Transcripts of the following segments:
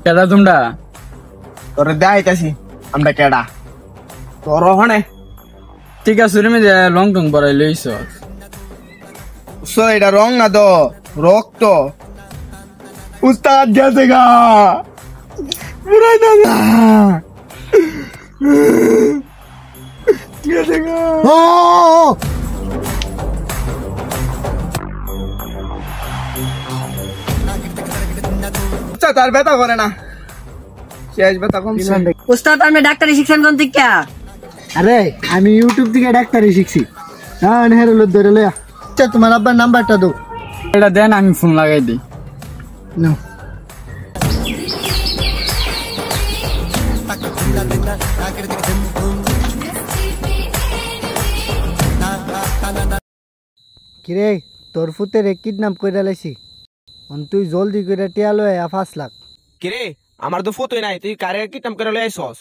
কেডা তোমরা? তোরে দেখাইতাছি আমরা কেডা। তোর হনে ঠিক আছে তুমি যে লং টং পরাই লইছ। এটা রং না তো রক্ত। উস্তাদ গেছে গা পুরাই না গেছে গা। তার ব্যথা করে না, শেষ ব্যথা কমছে। উস্তাদ আপনি ডাক্তারি শিখছেন কোন থেকে? আরে আমি ইউটিউব থেকে ডাক্তারি শিখছি। হ্যাঁ হেরো ধরে লয়া। আচ্ছা তোমার আব্বার নাম্বারটা দাও। এটা দেন আমি ফোন লাগাই দিই। নাও। কিরে তোর ফুতের কিডন্যাপ কইরা লাইছি। তুই জলদি করে টিয়া লয়ে 5 লাখ। কিরে আমার তো ফটোই নাই, তুই কারে কিডন্যাপ করে লই আইছস?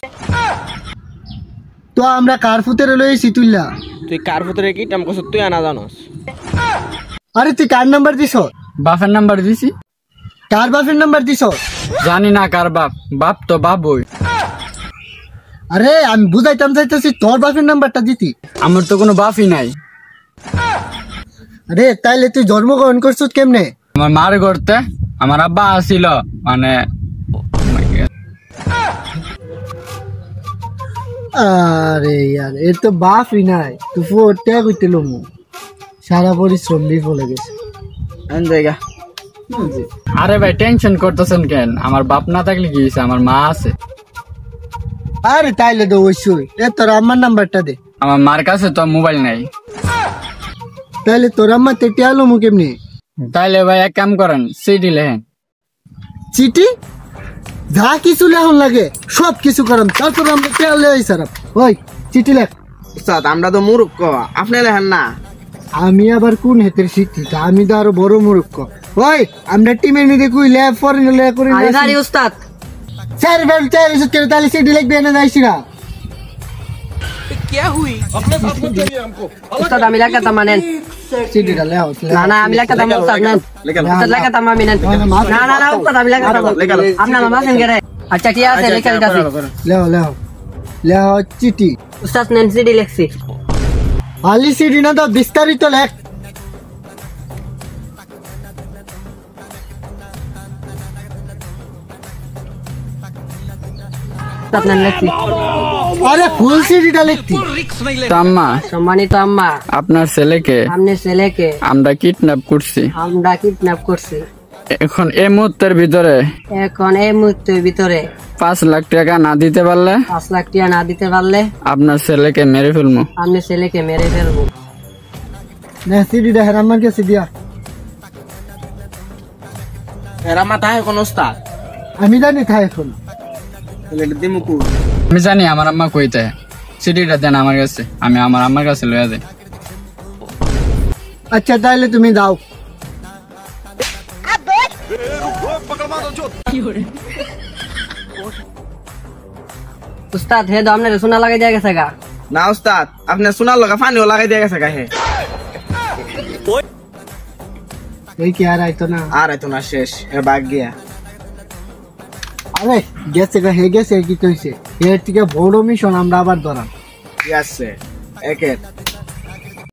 তো আমরা কার ফুতের লইছি তুইলা? তুই কার ফুতরে কিডন্যাপ করছস তুই না জানোস? আরে তুই কার নাম্বার দিছ? বাপের নাম্বার দিছি। কার বাপের নাম্বার দিছ? জানি না কার বাপ, বাপ তো বাবই। আরে আমি বুঝাইতাম চাইতেছি তোর বাপের নাম্বারটা দিতি। আমার তো কোনো বাপই নাই। আরে তাইলে তুই জন্মগ্রহণ করছিস কেমনে? আমার মার করতে আমার আব্বা আসিল, মানে আরে यार এর তো বাপই নাই, তুই ফোরটা কইতে লমু। সারা পরিশ্রম বিফলে গেছে। আন জায়গা। আরে ভাই টেনশন করতেছেন কেন? আমার বাপ না থাকলে কি হইছে, আমার মা আছে। আরে তাইলে তো অবশ্যই তোর আম্মার নাম্বারটা দে। আমার মার কাছে তো মোবাইল নাই। তাইলে তোর আম্মা তে টিয়া লমু কেমনি? তাইলে ভাই এক কাম করেন, সিডি লেহেন। চিঠি যা কিছু লেখন লাগে সব কিছু করাম, তারপর আমরা টিয়া লই সারাম। ওই চিঠি লেখ। উস্তাদ আমরা তো মূর্খ, আপনি লেখেন না। আমি আবার কোন হেতের শিক্ষিত? আমি তো আরো বড় মূর্খ। ওই আমরা টিমে নিতে কই ল্যাব ফরেন ল্যাব করে আরে গাড়ি উস্তাদ স্যার বেল চাই ইসে করে তাহলে সিডি লিখবে না যাইছি না। উস্তাদ আমি লাগাতাম মানেন। সিডিটা লেও। না না আমি লাগাতাম উস্তাদ নেন। উস্তাদ লাগাতাম আমি নেন। না না না উস্তাদ আমি লাগাতাম। আপনার মামা কেন গেরে? আচ্ছা ঠিক আছে লেখা দিতাছি। লেও লেও লেও চিঠি। উস্তাদ নেন সিডি লিখছি। খালি সিডি না তো বিস্তারিত লেখ। উস্তাদ নেন লিখছি। আরে ফুল সিডিটা লিখতি। আম্মা, সম্মানিত আম্মা, আপনার ছেলেকে আপনার ছেলেকে আমরা কিডন্যাপ করছি। আমরা কিডন্যাপ করছি। এখন এই মুহূর্তের ভিতরে এখন এই মুহূর্তের ভিতরে 5 লাখ টাকা না দিতে পারলে 5 লাখ টাকা না দিতে পারলে আপনার ছেলেকে মেরে ফেলবো। আপনার ছেলেকে মেরে ফেলবো। না সিডিটা হেরাম্মার কাছে দিয়া। এরা মাথায় কোন উস্তাদ? আমি জানি থাই এখন। দিমুকু আমি জানি আমার আম্মা কইতে। সিডিটা দেন আমার কাছে, আমি আমার আম্মার কাছে লইয়া যাই। আচ্ছা তাহলে তুমি দাও। উস্তাদ হে তো আপনার সোনা লাগাই দিয়ে গেছে গা। না উস্তাদ, আপনার সোনার লগা পানিও লাগাই দিয়ে গেছে গায়ে। এই কি আর আইতো না? আর এত না, শেষ এ বাগ গিয়া। আরে গেছে গা হে গেছে কি কইছে? এর থেকে বড় মিশন আমরা আবার ধরাম। ঠিক আছে একের